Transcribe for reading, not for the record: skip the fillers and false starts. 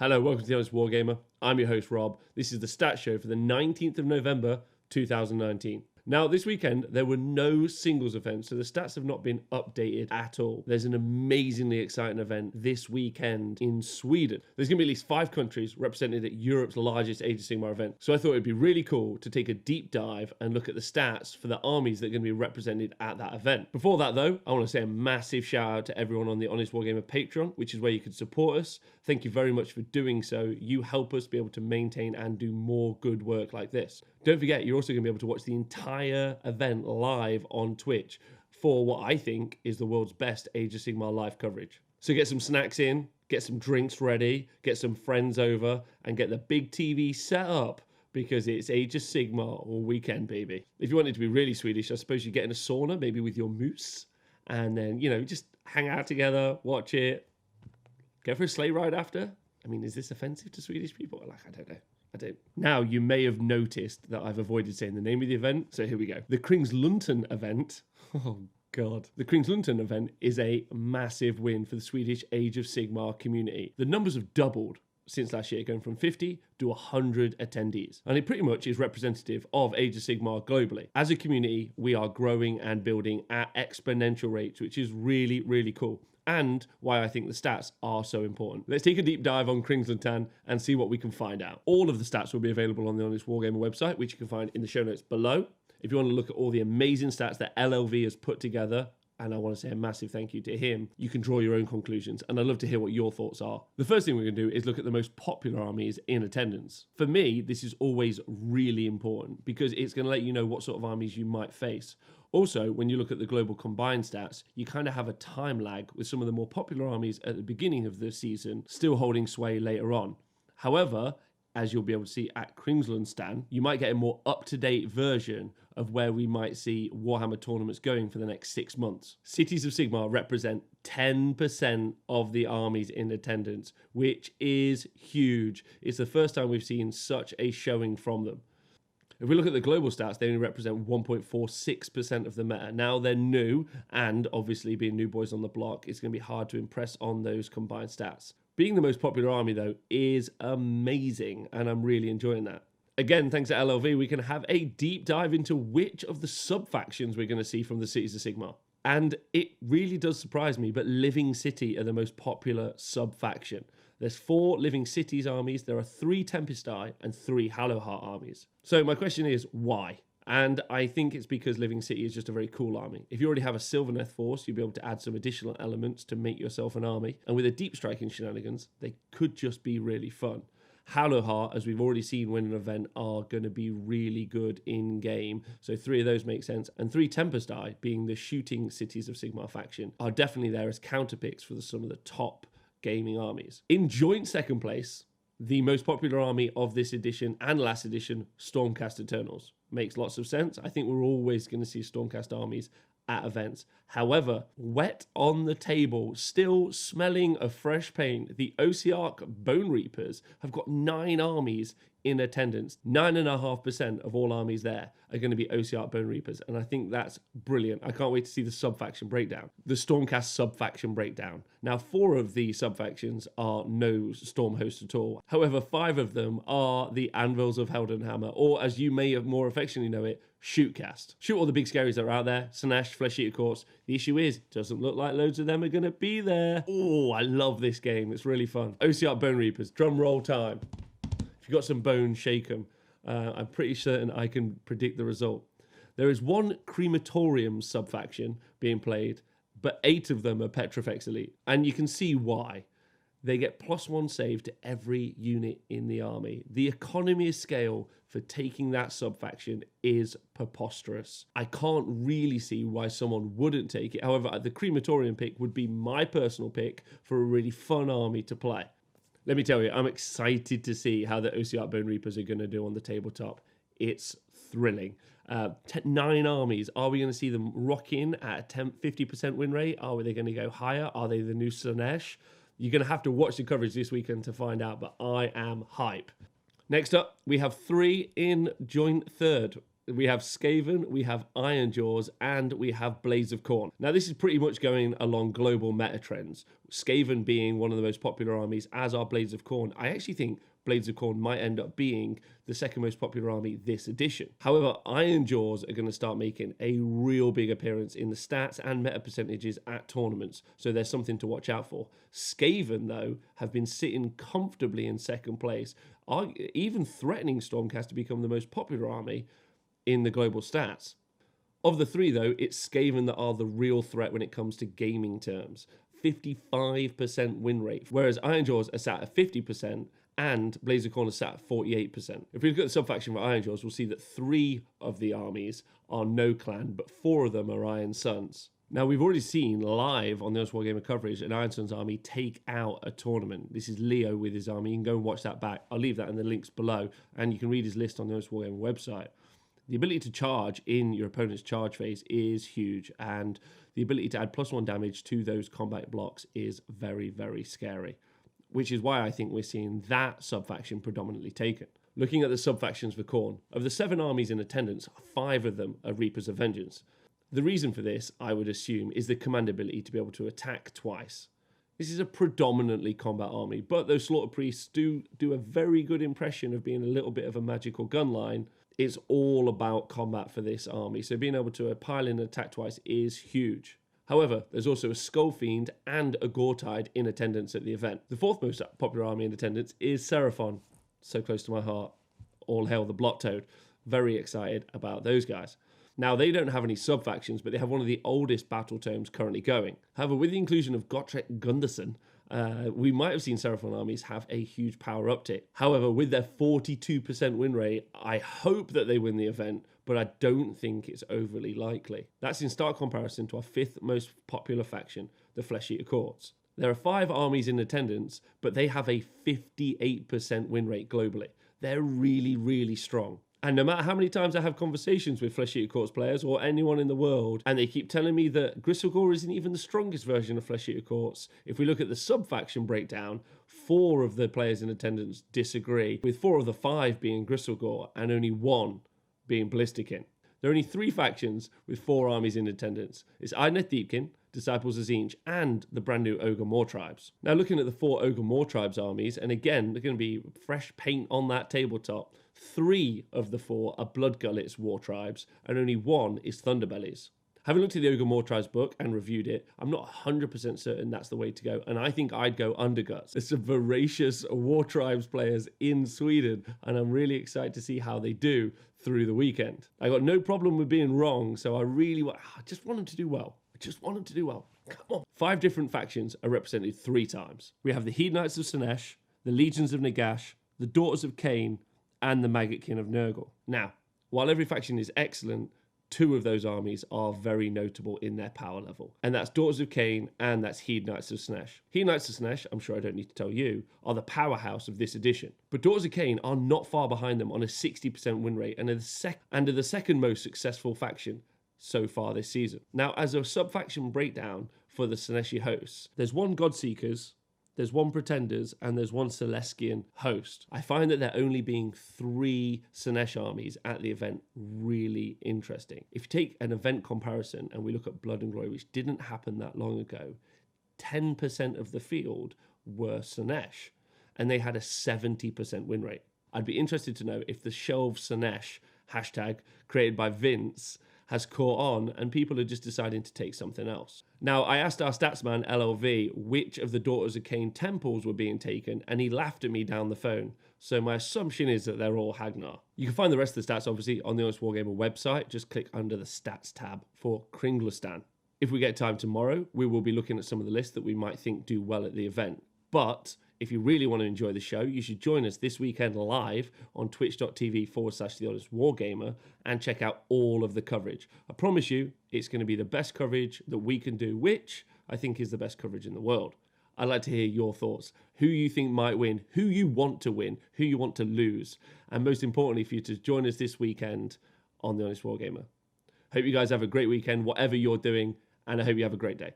Hello, welcome to the Honest Wargamer. I'm your host, Rob. This is the stat show for the 19th of November, 2019. Now, this weekend, there were no singles events, so the stats have not been updated at all. There's an amazingly exciting event this weekend in Sweden. There's going to be at least 5 countries represented at Europe's largest Age of Sigmar event. So I thought it'd be really cool to take a deep dive and look at the stats for the armies that are going to be represented at that event. Before that, though, I want to say a massive shout out to everyone on the Honest Wargamer Patreon, which is where you can support us. Thank you very much for doing so. You help us be able to maintain and do more good work like this. Don't forget, you're also going to be able to watch the entire event live on Twitch for what I think is the world's best Age of Sigmar live coverage. So get some snacks in, get some drinks ready, get some friends over, and get the big TV set up because it's Age of Sigmar all weekend, baby. If you wanted to be really Swedish, I suppose you get in a sauna, maybe with your moose, and then, just hang out together, watch it, go for a sleigh ride after. I mean, is this offensive to Swedish people? I don't know. Now, you may have noticed that I've avoided saying the name of the event, so here we go. The Krigsluntan event. Oh, God. The Krigsluntan event is a massive win for the Swedish Age of Sigmar community. The numbers have doubled since last year, going from 50 to 100 attendees. And it pretty much is representative of Age of Sigmar globally. As a community, we are growing and building at exponential rates, which is really, really cool. And why I think the stats are so important. Let's take a deep dive on Krigsluntan and see what we can find out. All of the stats will be available on the Honest Wargamer website, which you can find in the show notes below. If you want to look at all the amazing stats that LLV has put together, and I want to say a massive thank you to him, you can draw your own conclusions, and I'd love to hear what your thoughts are. The first thing we're going to do is look at the most popular armies in attendance. For me, this is always really important because it's going to let you know what sort of armies you might face. Also, when you look at the global combined stats, you kind of have a time lag with some of the more popular armies at the beginning of the season still holding sway later on. However, as you'll be able to see at Krigsluntan, you might get a more up-to-date version of where we might see Warhammer tournaments going for the next 6 months. Cities of Sigmar represent 10% of the armies in attendance, which is huge. It's the first time we've seen such a showing from them. If we look at the global stats, they only represent 1.46% of the meta. Now they're new, and obviously being new boys on the block, it's going to be hard to impress on those combined stats. Being the most popular army, though, is amazing, and I'm really enjoying that. Again, thanks to LLV, we can have a deep dive into which of the sub-factions we're going to see from the Cities of Sigmar. And it really does surprise me, but Living City are the most popular sub-faction. There's 4 Living Cities armies, there are 3 Tempesti, and 3 Hallowheart armies. So my question is, why? And I think it's because Living City is just a very cool army. If you already have a Sylvaneth force, you'll be able to add some additional elements to make yourself an army. And with a deep striking shenanigans, they could just be really fun. Hallowheart, as we've already seen win an event, are going to be really good in-game. So 3 of those make sense. And 3 Tempesti, being the shooting Cities of Sigmar faction, are definitely there as counterpicks for some of the top gaming armies. In joint second place, the most popular army of this edition and last edition, Stormcast Eternals. Makes lots of sense. I think we're always going to see Stormcast armies at events. However, wet on the table, still smelling of fresh paint, the Ossiarch Bone Reapers have got 9 armies in attendance. 9.5% of all armies there are going to be Ossiarch Bone Reapers, and I think that's brilliant. I can't wait to see the sub-faction breakdown. The Stormcast sub-faction breakdown. Now, 4 of the sub-factions are no Storm host at all. However, 5 of them are the Anvils of Heldenhammer, or as you may have more affectionately know it, Shootcast. Shoot all the big scaries that are out there. Slaanesh, Flesh Eater Courts. The issue is, doesn't look like loads of them are going to be there. Oh, I love this game. It's really fun. Ossiarch Bone Reapers. Drum roll time. If you've got some bones, shake them. I'm pretty certain I can predict the result. There is 1 Crematorium sub-faction being played, but 8 of them are Petrifex Elite. And you can see why. They get +1 save to every unit in the army. The economy of scale for taking that sub-faction is preposterous. I can't really see why someone wouldn't take it. However, the Crematorium pick would be my personal pick for a really fun army to play. Let me tell you, I'm excited to see how the Ossiarch Bone Reapers are going to do on the tabletop. It's thrilling. 9 armies. Are we going to see them rock in at a 50% win rate? Are they going to go higher? Are they the new Slaanesh? You're going to have to watch the coverage this weekend to find out, but I am hype. Next up, we have 3 in joint third. We have Skaven, we have Ironjaws, and we have Blades of Khorne. Now, this is pretty much going along global meta trends. Skaven being one of the most popular armies, as are Blades of Khorne. I actually think Blades of Khorne might end up being the second most popular army this edition. However, Ironjaws are going to start making a real big appearance in the stats and meta percentages at tournaments, so there's something to watch out for. Skaven, though, have been sitting comfortably in second place, even threatening Stormcast to become the most popular army in the global stats. Of the three, though, it's Skaven that are the real threat when it comes to gaming terms. 55% win rate, whereas Ironjaws are sat at 50%, and Blades of Khorne are sat at 48%. If we look at the sub-faction for Ironjaws, we'll see that 3 of the armies are no clan, but 4 of them are Iron Sons. Now, we've already seen live on the honest-wargamer coverage an Iron Sons army take out a tournament. This is Leo with his army. You can go and watch that back. I'll leave that in the links below, and you can read his list on the honest-wargamer website. The ability to charge in your opponent's charge phase is huge, and the ability to add +1 damage to those combat blocks is very, very scary, which is why I think we're seeing that sub-faction predominantly taken. Looking at the sub-factions for Khorne, of the 7 armies in attendance, 5 of them are Reapers of Vengeance. The reason for this, I would assume, is the command ability to be able to attack twice. This is a predominantly combat army, but those Slaughter Priests do a very good impression of being a little bit of a magical gun line. It's all about combat for this army, so being able to pile in and attack twice is huge. However, there's also a Skull Fiend and a Gore-Tide in attendance at the event. The 4th most popular army in attendance is Seraph. So close to my heart. All hail the Blot Toad. Very excited about those guys. Now, they don't have any sub-factions, but they have one of the oldest battle tomes currently going. However, with the inclusion of Gotrek Gunderson, we might have seen Seraphon armies have a huge power uptick. However, with their 42% win rate, I hope that they win the event, but I don't think it's overly likely. That's in stark comparison to our 5th most popular faction, the Flesh Eater Courts. There are 5 armies in attendance, but they have a 58% win rate globally. They're really, really strong. And no matter how many times I have conversations with Flesh Eater Courts players or anyone in the world, and they keep telling me that Gristlegore isn't even the strongest version of Flesh Eater Courts, if we look at the sub-faction breakdown, 4 of the players in attendance disagree, with 4 of the 5 being Gristlegore and only 1 being Ballistikin. There are only 3 factions with 4 armies in attendance. It's Idoneth Deepkin, Disciples of Tzeentch, and the brand new Ogre Moor Tribes. Now, looking at the 4 Ogre Moor Tribes armies, and again, they're going to be fresh paint on that tabletop. 3 of the 4 are Bloodgullets War Tribes, and only 1 is Thunderbellies. Having looked at the Ogre Moor Tribes book and reviewed it, I'm not 100% certain that's the way to go, and I think I'd go Underguts. There's some voracious War Tribes players in Sweden, and I'm really excited to see how they do through the weekend. I got no problem with being wrong, so I just want them to do well. Come on. 5 different factions are represented 3 times. We have the Heed Knights of Slaanesh, the Legions of Nagash, the Daughters of Cain, and the Maggotkin of Nurgle. Now, while every faction is excellent, 2 of those armies are very notable in their power level. And that's Daughters of Cain and that's Heed Knights of Slaanesh. Heed Knights of Slaanesh, I'm sure I don't need to tell you, are the powerhouse of this edition. But Daughters of Cain are not far behind them on a 60% win rate and are the second most successful faction so far this season. Now, as a sub-faction breakdown for the Slaaneshi hosts, there's 1 Godseekers, there's 1 Pretenders, and there's 1 Celestian host. I find that there only being 3 Slaanesh armies at the event really interesting. If you take an event comparison and we look at Blood and Glory, which didn't happen that long ago, 10% of the field were Slaanesh, and they had a 70% win rate. I'd be interested to know if the Shelve Slaanesh hashtag created by Vince has caught on and people are just deciding to take something else. Now, I asked our statsman, LLV, which of the Daughters of Cain temples were being taken, and he laughed at me down the phone. So my assumption is that they're all Hagnar. You can find the rest of the stats, obviously, on the Honest Wargamer website. Just click under the stats tab for Krigsluntan. If we get time tomorrow, we will be looking at some of the lists that we might think do well at the event. But if you really want to enjoy the show, you should join us this weekend live on twitch.tv/TheHonestWargamer and check out all of the coverage. I promise you, it's going to be the best coverage that we can do, which I think is the best coverage in the world. I'd like to hear your thoughts, who you think might win, who you want to win, who you want to lose, and most importantly, for you to join us this weekend on The Honest Wargamer. Hope you guys have a great weekend, whatever you're doing, and I hope you have a great day.